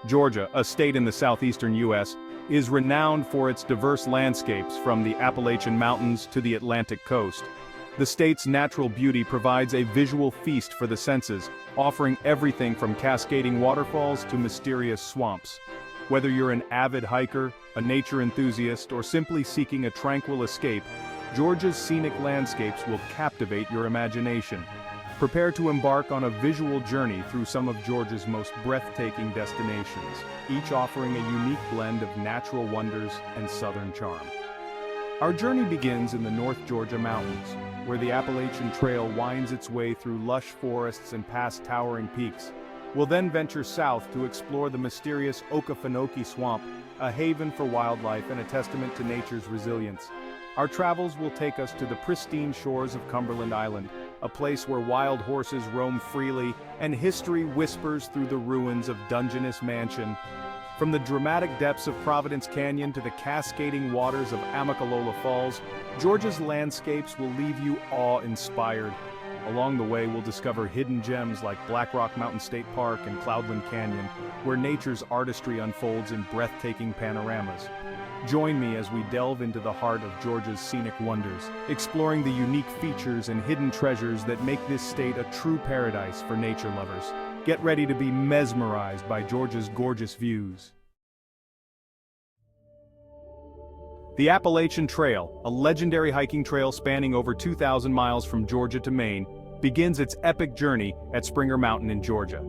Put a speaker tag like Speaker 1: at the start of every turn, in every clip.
Speaker 1: Georgia, a state in the southeastern U.S., is renowned for its diverse landscapes from the Appalachian Mountains to the Atlantic coast. The state's natural beauty provides a visual feast for the senses, offering everything from cascading waterfalls to mysterious swamps. Whether you're an avid hiker, a nature enthusiast, or simply seeking a tranquil escape, Georgia's scenic landscapes will captivate your imagination. Prepare to embark on a visual journey through some of Georgia's most breathtaking destinations, each offering a unique blend of natural wonders and southern charm. Our journey begins in the North Georgia mountains, where the Appalachian Trail winds its way through lush forests and past towering peaks. We'll then venture south to explore the mysterious Okefenokee swamp, a haven for wildlife and a testament to nature's resilience. Our travels will take us to the pristine shores of Cumberland Island, a place where wild horses roam freely and history whispers through the ruins of Dungeness Mansion. From the dramatic depths of Providence Canyon to the cascading waters of Amicalola Falls, Georgia's landscapes will leave you awe-inspired. Along the way, we'll discover hidden gems like Black Rock Mountain State Park and Cloudland Canyon, where nature's artistry unfolds in breathtaking panoramas. Join me as we delve into the heart of Georgia's scenic wonders, exploring the unique features and hidden treasures that make this state a true paradise for nature lovers. Get ready to be mesmerized by Georgia's gorgeous views. The Appalachian Trail, a legendary hiking trail spanning over 2,000 miles from Georgia to Maine, begins its epic journey at Springer Mountain in Georgia.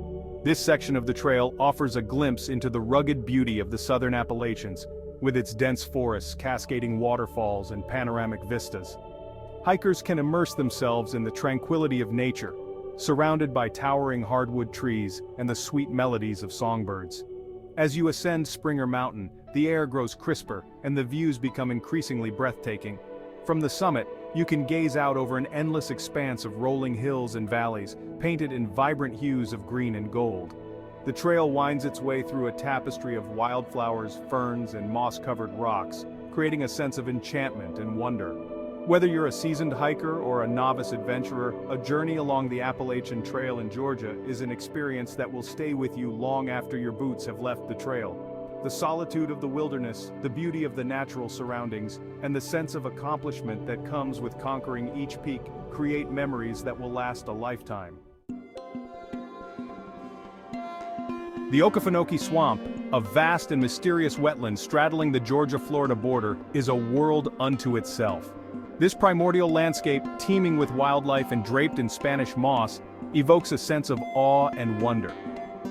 Speaker 1: This section of the trail offers a glimpse into the rugged beauty of the southern Appalachians, with its dense forests, cascading waterfalls, and panoramic vistas. Hikers can immerse themselves in the tranquility of nature, surrounded by towering hardwood trees and the sweet melodies of songbirds. As you ascend Springer Mountain, the air grows crisper and the views become increasingly breathtaking. From the summit, you can gaze out over an endless expanse of rolling hills and valleys, painted in vibrant hues of green and gold. The trail winds its way through a tapestry of wildflowers, ferns, and moss-covered rocks, creating a sense of enchantment and wonder. Whether you're a seasoned hiker or a novice adventurer, a journey along the Appalachian Trail in Georgia is an experience that will stay with you long after your boots have left the trail. The solitude of the wilderness, the beauty of the natural surroundings, and the sense of accomplishment that comes with conquering each peak create memories that will last a lifetime. The Okefenokee Swamp, a vast and mysterious wetland straddling the Georgia-Florida border, is a world unto itself. This primordial landscape, teeming with wildlife and draped in Spanish moss, evokes a sense of awe and wonder.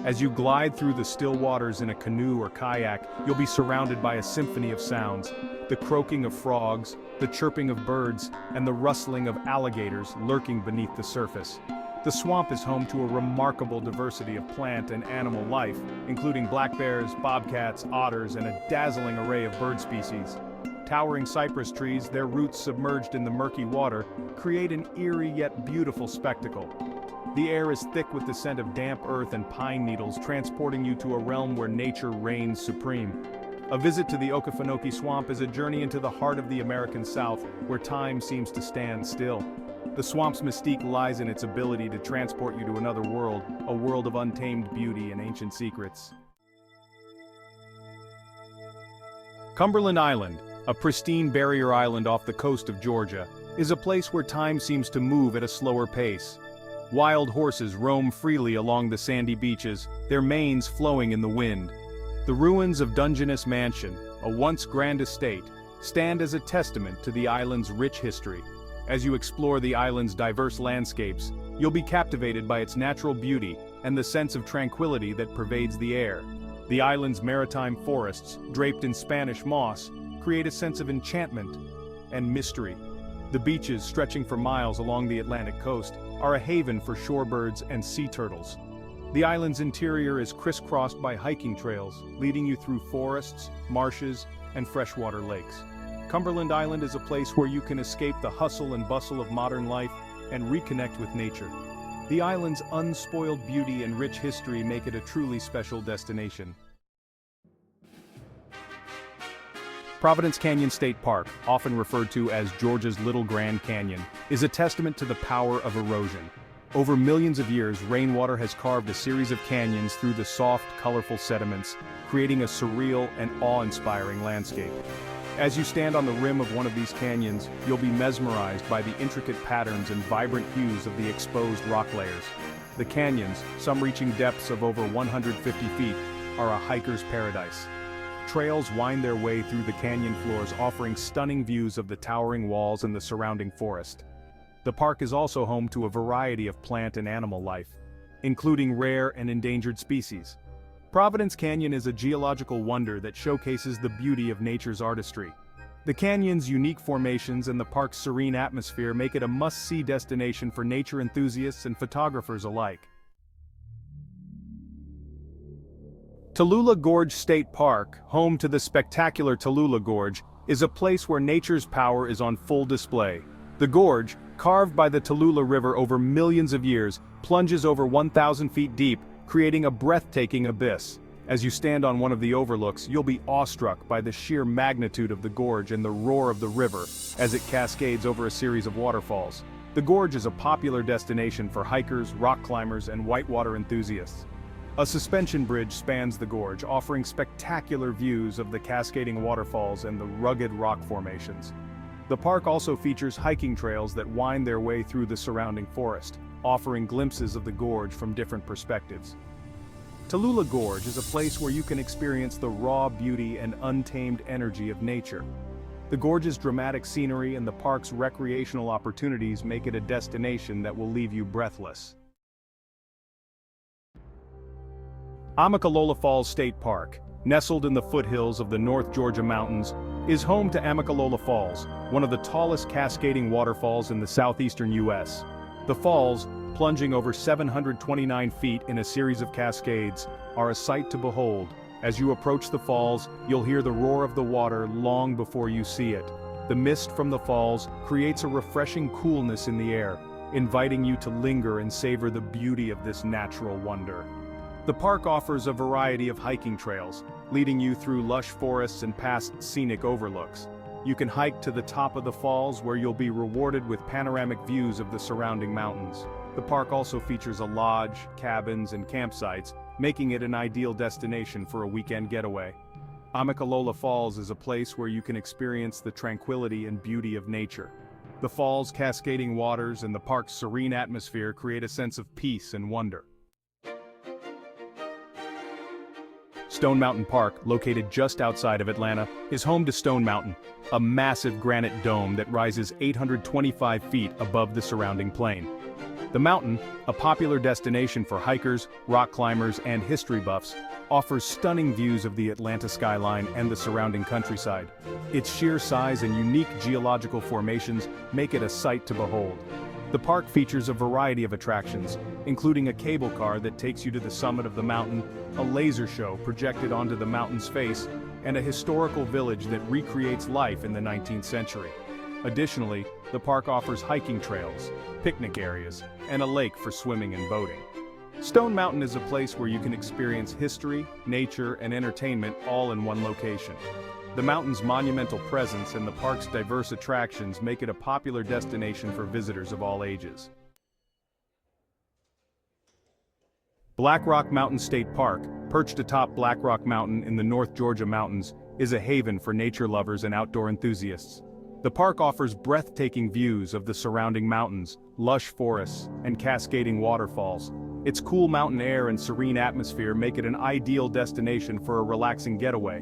Speaker 1: As you glide through the still waters in a canoe or kayak, you'll be surrounded by a symphony of sounds: the croaking of frogs, the chirping of birds, and the rustling of alligators lurking beneath the surface. The swamp is home to a remarkable diversity of plant and animal life, including black bears, bobcats, otters, and a dazzling array of bird species. Towering cypress trees, their roots submerged in the murky water, create an eerie yet beautiful spectacle. The air is thick with the scent of damp earth and pine needles, transporting you to a realm where nature reigns supreme. A visit to the Okefenokee Swamp is a journey into the heart of the American South, where time seems to stand still. The swamp's mystique lies in its ability to transport you to another world, a world of untamed beauty and ancient secrets. Cumberland Island, a pristine barrier island off the coast of Georgia, is a place where time seems to move at a slower pace. Wild horses roam freely along the sandy beaches, their manes flowing in the wind. The ruins of Dungeness Mansion, a once grand estate, stand as a testament to the island's rich history. As you explore the island's diverse landscapes, you'll be captivated by its natural beauty and the sense of tranquility that pervades the air. The island's maritime forests, draped in Spanish moss, create a sense of enchantment and mystery. The beaches, stretching for miles along the Atlantic coast, are a haven for shorebirds and sea turtles. The island's interior is crisscrossed by hiking trails, leading you through forests, marshes, and freshwater lakes. Cumberland Island is a place where you can escape the hustle and bustle of modern life and reconnect with nature. The island's unspoiled beauty and rich history make it a truly special destination. Providence Canyon State Park, often referred to as Georgia's Little Grand Canyon, is a testament to the power of erosion. Over millions of years, rainwater has carved a series of canyons through the soft, colorful sediments, creating a surreal and awe-inspiring landscape. As you stand on the rim of one of these canyons, you'll be mesmerized by the intricate patterns and vibrant hues of the exposed rock layers. The canyons, some reaching depths of over 150 feet, are a hiker's paradise. Trails wind their way through the canyon floors, offering stunning views of the towering walls and the surrounding forest. The park is also home to a variety of plant and animal life, including rare and endangered species. Providence Canyon is a geological wonder that showcases the beauty of nature's artistry. The canyon's unique formations and the park's serene atmosphere make it a must-see destination for nature enthusiasts and photographers alike. Tallulah Gorge State Park, home to the spectacular Tallulah Gorge, is a place where nature's power is on full display. The gorge, carved by the Tallulah River over millions of years, plunges over 1,000 feet deep, creating a breathtaking abyss. As you stand on one of the overlooks, you'll be awestruck by the sheer magnitude of the gorge and the roar of the river as it cascades over a series of waterfalls. The gorge is a popular destination for hikers, rock climbers, and whitewater enthusiasts. A suspension bridge spans the gorge, offering spectacular views of the cascading waterfalls and the rugged rock formations. The park also features hiking trails that wind their way through the surrounding forest, offering glimpses of the gorge from different perspectives. Tallulah Gorge is a place where you can experience the raw beauty and untamed energy of nature. The gorge's dramatic scenery and the park's recreational opportunities make it a destination that will leave you breathless. Amicalola Falls State Park, nestled in the foothills of the North Georgia mountains, is home to Amicalola Falls, one of the tallest cascading waterfalls in the southeastern U.S. The falls, plunging over 729 feet in a series of cascades, are a sight to behold. As you approach the falls, you'll hear the roar of the water long before you see it. The mist from the falls creates a refreshing coolness in the air, inviting you to linger and savor the beauty of this natural wonder. The park offers a variety of hiking trails, leading you through lush forests and past scenic overlooks. You can hike to the top of the falls, where you'll be rewarded with panoramic views of the surrounding mountains. The park also features a lodge, cabins, and campsites, making it an ideal destination for a weekend getaway. Amicalola Falls is a place where you can experience the tranquility and beauty of nature. The falls' cascading waters and the park's serene atmosphere create a sense of peace and wonder. Stone Mountain Park, located just outside of Atlanta, is home to Stone Mountain, a massive granite dome that rises 825 feet above the surrounding plain. The mountain, a popular destination for hikers, rock climbers, and history buffs, offers stunning views of the Atlanta skyline and the surrounding countryside. Its sheer size and unique geological formations make it a sight to behold. The park features a variety of attractions, including a cable car that takes you to the summit of the mountain, a laser show projected onto the mountain's face, and a historical village that recreates life in the 19th century. Additionally, the park offers hiking trails, picnic areas, and a lake for swimming and boating. Stone Mountain is a place where you can experience history, nature, and entertainment all in one location. The mountain's monumental presence and the park's diverse attractions make it a popular destination for visitors of all ages. Black Rock Mountain State Park, perched atop Black Rock Mountain in the North Georgia mountains, is a haven for nature lovers and outdoor enthusiasts. The park offers breathtaking views of the surrounding mountains, lush forests, and cascading waterfalls. Its cool mountain air and serene atmosphere make it an ideal destination for a relaxing getaway.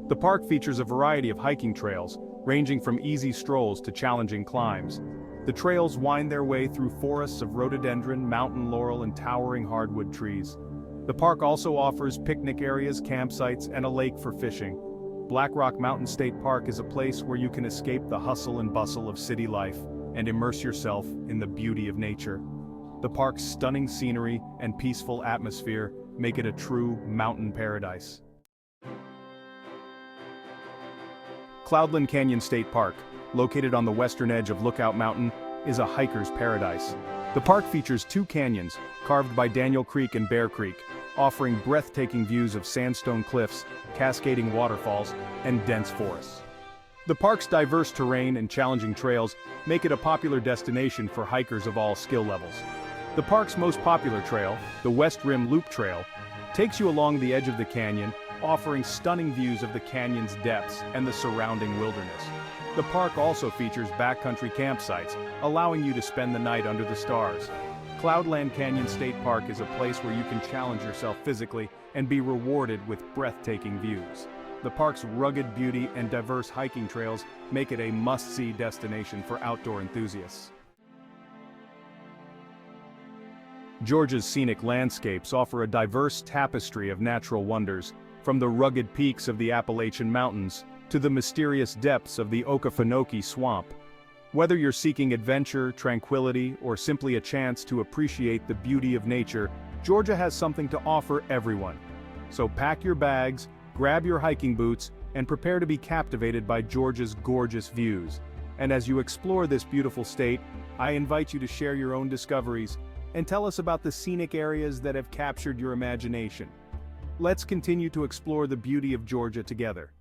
Speaker 1: The park features a variety of hiking trails, ranging from easy strolls to challenging climbs. The trails wind their way through forests of rhododendron, mountain laurel, and towering hardwood trees. The park also offers picnic areas, campsites, and a lake for fishing. Black Rock Mountain State Park is a place where you can escape the hustle and bustle of city life and immerse yourself in the beauty of nature. The park's stunning scenery and peaceful atmosphere make it a true mountain paradise. Cloudland Canyon State Park, located on the western edge of Lookout Mountain, is a hiker's paradise. The park features two canyons, carved by Daniel Creek and Bear Creek, offering breathtaking views of sandstone cliffs, cascading waterfalls, and dense forests. The park's diverse terrain and challenging trails make it a popular destination for hikers of all skill levels. The park's most popular trail, the West Rim Loop Trail, takes you along the edge of the canyon, offering stunning views of the canyon's depths and the surrounding wilderness. The park also features backcountry campsites, allowing you to spend the night under the stars. Cloudland Canyon State Park is a place where you can challenge yourself physically and be rewarded with breathtaking views. The park's rugged beauty and diverse hiking trails make it a must-see destination for outdoor enthusiasts. Georgia's scenic landscapes offer a diverse tapestry of natural wonders, from the rugged peaks of the Appalachian Mountains to the mysterious depths of the Okefenokee swamp. Whether you're seeking adventure, tranquility, or simply a chance to appreciate the beauty of nature, Georgia has something to offer everyone. So pack your bags, grab your hiking boots, and prepare to be captivated by Georgia's gorgeous views. And as you explore this beautiful state, I invite you to share your own discoveries and tell us about the scenic areas that have captured your imagination. Let's continue to explore the beauty of Georgia together.